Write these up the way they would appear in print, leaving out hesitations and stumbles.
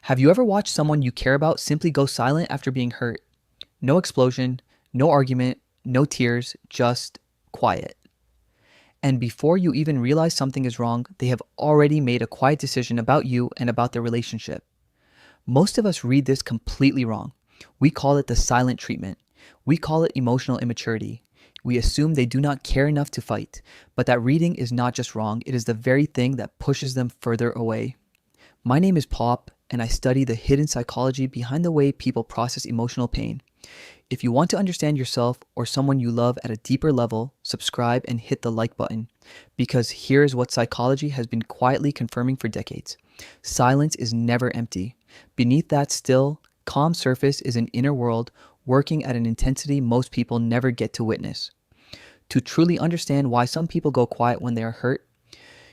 Have you ever watched someone you care about simply go silent after being hurt? No explosion, no argument, no tears, just quiet. And before you even realize something is wrong, they have already made a quiet decision about you and about their relationship. Most of us read this completely wrong. We call it the silent treatment. We call it emotional immaturity. We assume they do not care enough to fight. But that reading is not just wrong, it is the very thing that pushes them further away. My name is Pop, and I study the hidden psychology behind the way people process emotional pain. If you want to understand yourself or someone you love at a deeper level, subscribe and hit the like button. Because here's what psychology has been quietly confirming for decades. Silence is never empty. Beneath that still, calm surface is an inner world working at an intensity most people never get to witness. To truly understand why some people go quiet when they are hurt,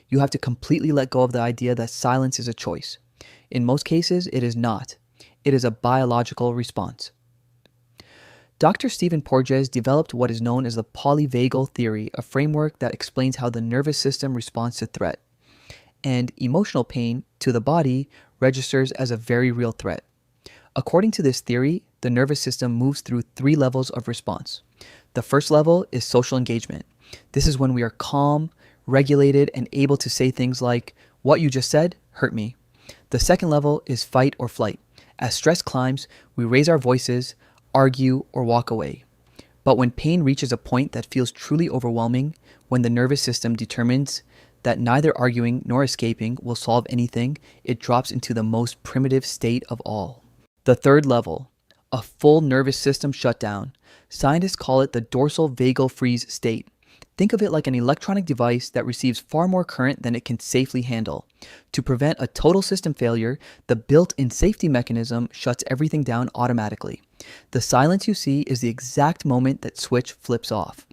you have to completely let go of the idea that silence is a choice. In most cases, it is not. It is a biological response. Dr. Stephen Porges developed what is known as the polyvagal theory, a framework that explains how the nervous system responds to threat. And emotional pain to the body registers as a very real threat. According to this theory, the nervous system moves through 3 levels of response. The first level is social engagement. This is when we are calm, regulated, and able to say things like, "What you just said hurt me." The second level is fight or flight. As stress climbs, we raise our voices, argue, or walk away. But when pain reaches a point that feels truly overwhelming, when the nervous system determines that neither arguing nor escaping will solve anything, it drops into the most primitive state of all. The third level, a full nervous system shutdown. Scientists call it the dorsal vagal freeze state. Think of it like an electronic device that receives far more current than it can safely handle. To prevent a total system failure, the built-in safety mechanism shuts everything down automatically. The silence you see is the exact moment that switch flips off.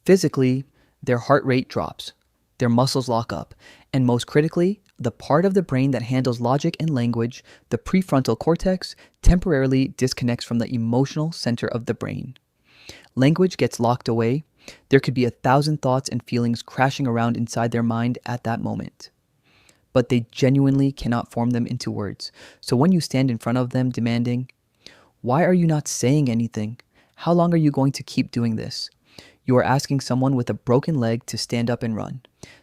Physically, their heart rate drops, their muscles lock up, and most critically, the part of the brain that handles logic and language, the prefrontal cortex, temporarily disconnects from the emotional center of the brain. Language gets locked away. There could be 1,000 thoughts and feelings crashing around inside their mind at that moment. But they genuinely cannot form them into words. So when you stand in front of them demanding, "Why are you not saying anything? How long are you going to keep doing this?" You are asking someone with a broken leg to stand up and run.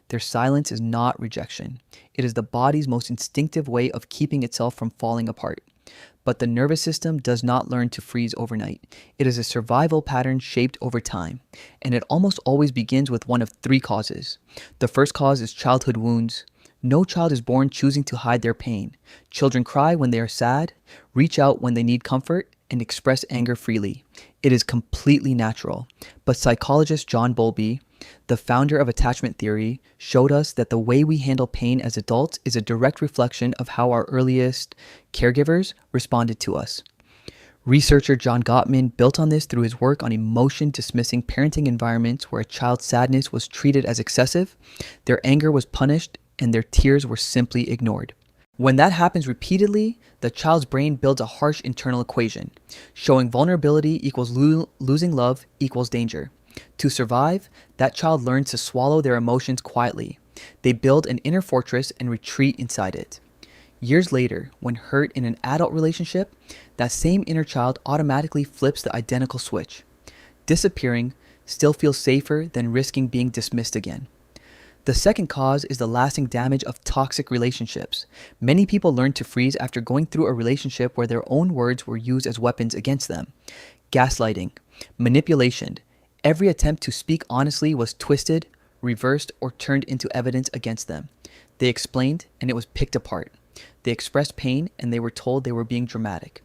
Their silence is not rejection. It is the body's most instinctive way of keeping itself from falling apart. But the nervous system does not learn to freeze overnight. It is a survival pattern shaped over time, and it almost always begins with one of 3 causes. The first cause is childhood wounds. No child is born choosing to hide their pain. Children cry when they are sad, reach out when they need comfort, and express anger freely. It is completely natural. But psychologist John Bowlby, the founder of attachment theory, showed us that the way we handle pain as adults is a direct reflection of how our earliest caregivers responded to us. Researcher John Gottman built on this through his work on emotion-dismissing parenting environments where a child's sadness was treated as excessive, their anger was punished, and their tears were simply ignored. When that happens repeatedly, the child's brain builds a harsh internal equation, showing vulnerability equals losing love equals danger. To survive, that child learns to swallow their emotions quietly. They build an inner fortress and retreat inside it. Years later, when hurt in an adult relationship, that same inner child automatically flips the identical switch. Disappearing still feels safer than risking being dismissed again. The second cause is the lasting damage of toxic relationships. Many people learn to freeze after going through a relationship where their own words were used as weapons against them. Gaslighting, manipulation. Every attempt to speak honestly was twisted, reversed, or turned into evidence against them. They explained, and it was picked apart. They expressed pain, and they were told they were being dramatic.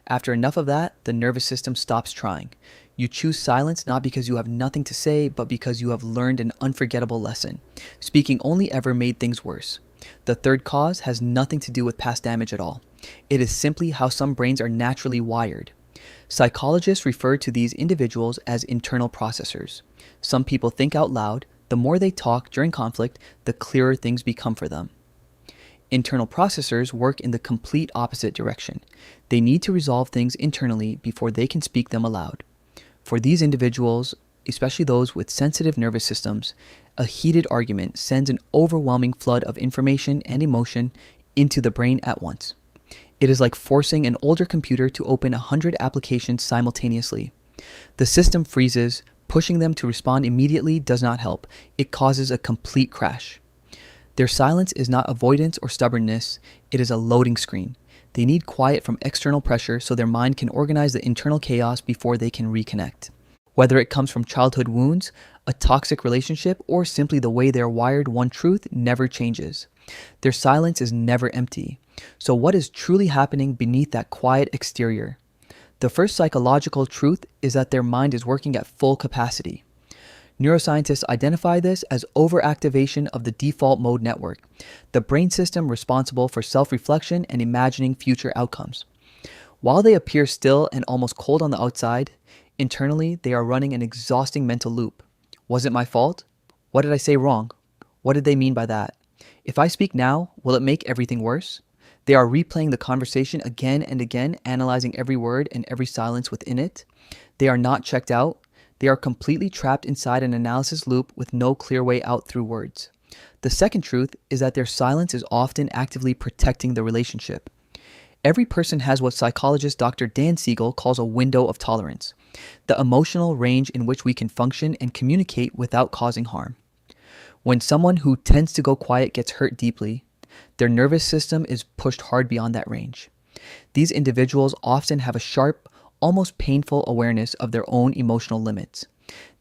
After enough of that, the nervous system stops trying. You choose silence not because you have nothing to say, but because you have learned an unforgettable lesson. Speaking only ever made things worse. The third cause has nothing to do with past damage at all. It is simply how some brains are naturally wired. Psychologists refer to these individuals as internal processors. Some people think out loud. The more they talk during conflict, the clearer things become for them. Internal processors work in the complete opposite direction. They need to resolve things internally before they can speak them aloud. For these individuals, especially those with sensitive nervous systems, a heated argument sends an overwhelming flood of information and emotion into the brain at once. It is like forcing an older computer to open 100 applications simultaneously. The system freezes. Pushing them to respond immediately does not help. It causes a complete crash. Their silence is not avoidance or stubbornness, it is a loading screen. They need quiet from external pressure so their mind can organize the internal chaos before they can reconnect. Whether it comes from childhood wounds, a toxic relationship, or simply the way they're wired, one truth never changes. Their silence is never empty. So, what is truly happening beneath that quiet exterior? The first psychological truth is that their mind is working at full capacity. Neuroscientists identify this as overactivation of the default mode network, the brain system responsible for self-reflection and imagining future outcomes. While they appear still and almost cold on the outside, internally they are running an exhausting mental loop. Was it my fault? What did I say wrong? What did they mean by that? If I speak now, will it make everything worse? They are replaying the conversation again and again, analyzing every word and every silence within it. They are not checked out. They are completely trapped inside an analysis loop with no clear way out through words. The second truth is that their silence is often actively protecting the relationship. Every person has what psychologist Dr. Dan Siegel calls a window of tolerance, the emotional range in which we can function and communicate without causing harm. When someone who tends to go quiet gets hurt deeply, their nervous system is pushed hard beyond that range. These individuals often have a sharp, almost painful awareness of their own emotional limits.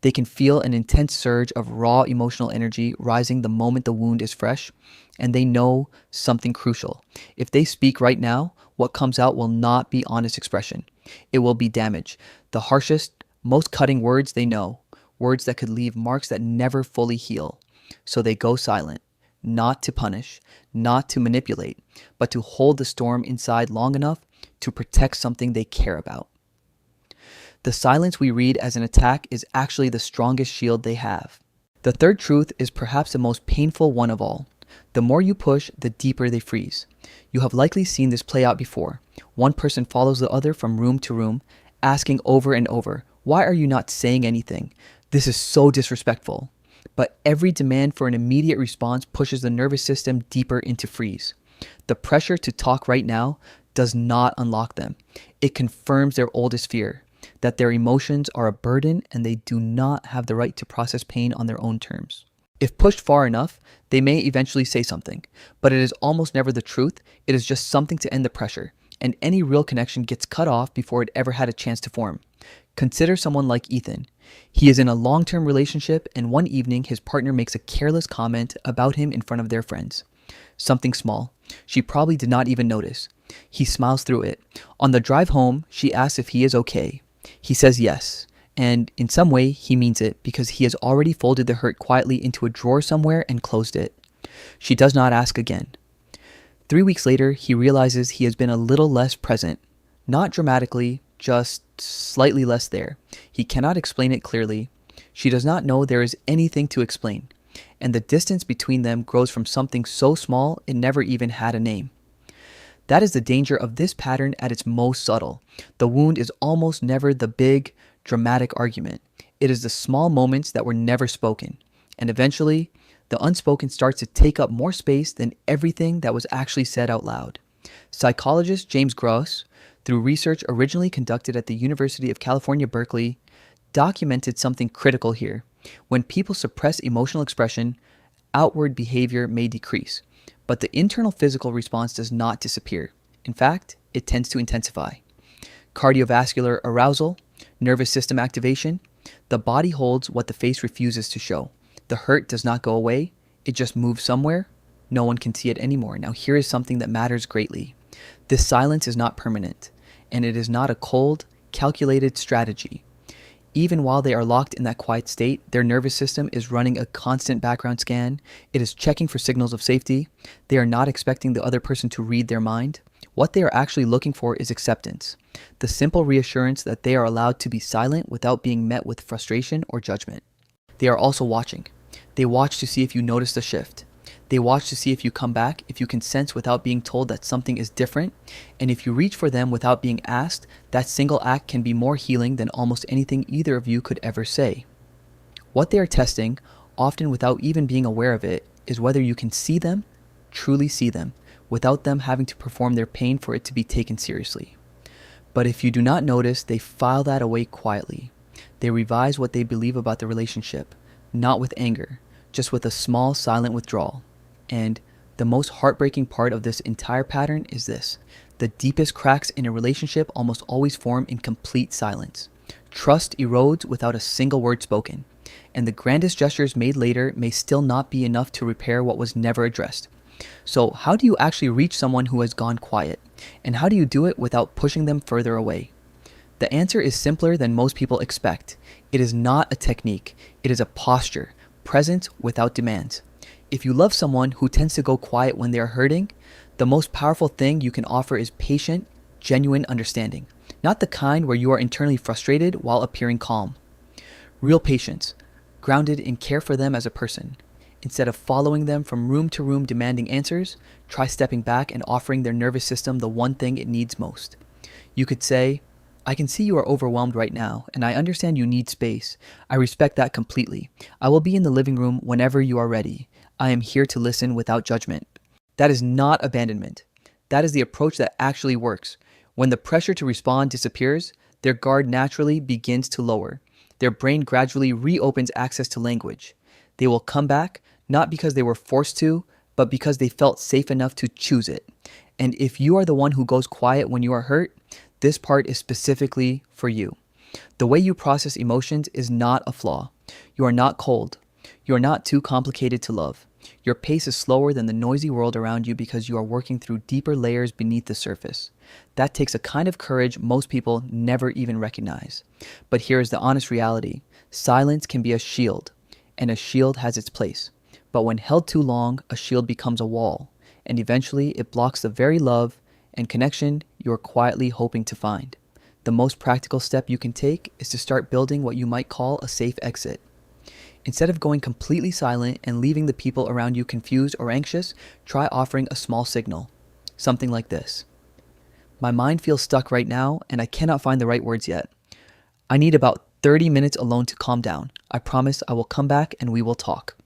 They can feel an intense surge of raw emotional energy rising the moment the wound is fresh, and they know something crucial. If they speak right now, what comes out will not be honest expression. It will be damage. The harshest, most cutting words they know, words that could leave marks that never fully heal. So they go silent, not to punish, not to manipulate, but to hold the storm inside long enough to protect something they care about. The silence we read as an attack is actually the strongest shield they have. The third truth is perhaps the most painful one of all. The more you push, the deeper they freeze. You have likely seen this play out before. One person follows the other from room to room, asking over and over, "Why are you not saying anything? This is so disrespectful." But every demand for an immediate response pushes the nervous system deeper into freeze. The pressure to talk right now does not unlock them. It confirms their oldest fear, that their emotions are a burden and they do not have the right to process pain on their own terms. If pushed far enough, they may eventually say something, but it is almost never the truth. It is just something to end the pressure, and any real connection gets cut off before it ever had a chance to form. Consider someone like Ethan. He is in a long-term relationship, and one evening his partner makes a careless comment about him in front of their friends. Something small. She probably did not even notice. He smiles through it. On the drive home, she asks if he is okay. He says yes, and in some way he means it because he has already folded the hurt quietly into a drawer somewhere and closed it. She does not ask again. 3 weeks later, he realizes he has been a little less present. Not dramatically, just slightly less there. He cannot explain it clearly. She does not know there is anything to explain, and the distance between them grows from something so small it never even had a name. That is the danger of this pattern at its most subtle. The wound is almost never the big, dramatic argument. It is the small moments that were never spoken. And eventually, the unspoken starts to take up more space than everything that was actually said out loud. Psychologist James Gross, through research originally conducted at the University of California, Berkeley, documented something critical here. When people suppress emotional expression, outward behavior may decrease, but the internal physical response does not disappear. In fact, it tends to intensify. Cardiovascular arousal, nervous system activation, the body holds what the face refuses to show. The hurt does not go away, it just moves somewhere. No one can see it anymore. Now here is something that matters greatly. This silence is not permanent, and it is not a cold, calculated strategy. Even while they are locked in that quiet state, their nervous system is running a constant background scan. It is checking for signals of safety. They are not expecting the other person to read their mind. What they are actually looking for is acceptance, the simple reassurance that they are allowed to be silent without being met with frustration or judgment. They are also watching. They watch to see if you notice the shift. They watch to see if you come back, if you can sense without being told that something is different, and if you reach for them without being asked. That single act can be more healing than almost anything either of you could ever say. What they are testing, often without even being aware of it, is whether you can see them, truly see them, without them having to perform their pain for it to be taken seriously. But if you do not notice, they file that away quietly. They revise what they believe about the relationship, not with anger, just with a small silent withdrawal. And the most heartbreaking part of this entire pattern is this: the deepest cracks in a relationship almost always form in complete silence. Trust erodes without a single word spoken, and the grandest gestures made later may still not be enough to repair what was never addressed. So, how do you actually reach someone who has gone quiet? And how do you do it without pushing them further away? The answer is simpler than most people expect. It is not a technique, it is a posture, presence without demands. If you love someone who tends to go quiet when they are hurting, the most powerful thing you can offer is patient, genuine understanding. Not the kind where you are internally frustrated while appearing calm. Real patience, grounded in care for them as a person. Instead of following them from room to room demanding answers, try stepping back and offering their nervous system the one thing it needs most. You could say, "I can see you are overwhelmed right now, and I understand you need space. I respect that completely. I will be in the living room whenever you are ready. I am here to listen without judgment." That is not abandonment. That is the approach that actually works. When the pressure to respond disappears, their guard naturally begins to lower. Their brain gradually reopens access to language. They will come back, not because they were forced to, but because they felt safe enough to choose it. And if you are the one who goes quiet when you are hurt, this part is specifically for you. The way you process emotions is not a flaw. You are not cold. You are not too complicated to love. Your pace is slower than the noisy world around you because you are working through deeper layers beneath the surface. That takes a kind of courage most people never even recognize. But here is the honest reality. Silence can be a shield, and a shield has its place. But when held too long, a shield becomes a wall, and eventually it blocks the very love and connection you are quietly hoping to find. The most practical step you can take is to start building what you might call a safe exit. Instead of going completely silent and leaving the people around you confused or anxious, try offering a small signal. Something like this: "My mind feels stuck right now, and I cannot find the right words yet. I need about 30 minutes alone to calm down. I promise I will come back and we will talk."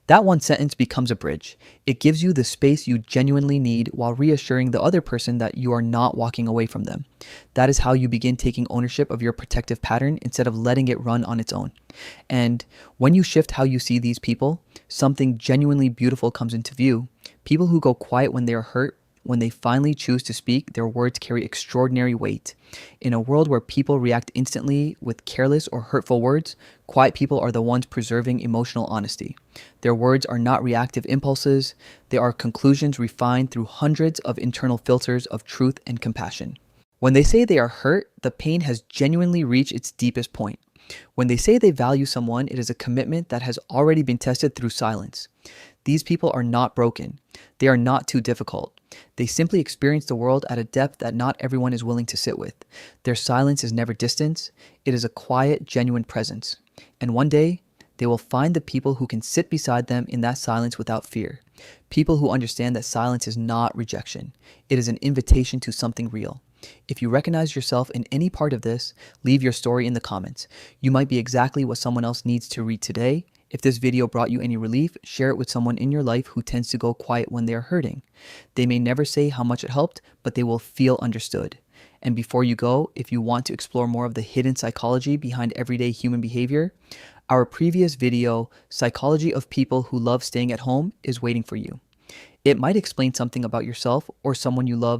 That one sentence becomes a bridge. It gives you the space you genuinely need while reassuring the other person that you are not walking away from them. That is how you begin taking ownership of your protective pattern instead of letting it run on its own. And when you shift how you see these people, something genuinely beautiful comes into view. People who go quiet when they are hurt, when they finally choose to speak, their words carry extraordinary weight. In a world where people react instantly with careless or hurtful words, quiet people are the ones preserving emotional honesty. Their words are not reactive impulses, they are conclusions refined through hundreds of internal filters of truth and compassion. When they say they are hurt, the pain has genuinely reached its deepest point. When they say they value someone, it is a commitment that has already been tested through silence. These people are not broken. They are not too difficult. They simply experience the world at a depth that not everyone is willing to sit with. Their silence is never distance. It is a quiet, genuine presence. And one day, they will find the people who can sit beside them in that silence without fear. People who understand that silence is not rejection. It is an invitation to something real. If you recognize yourself in any part of this, leave your story in the comments. You might be exactly what someone else needs to read today. If this video brought you any relief, share it with someone in your life who tends to go quiet when they are hurting. They may never say how much it helped, but they will feel understood. And before you go, if you want to explore more of the hidden psychology behind everyday human behavior, our previous video, Psychology of People Who Love Staying at Home, is waiting for you. It might explain something about yourself or someone you love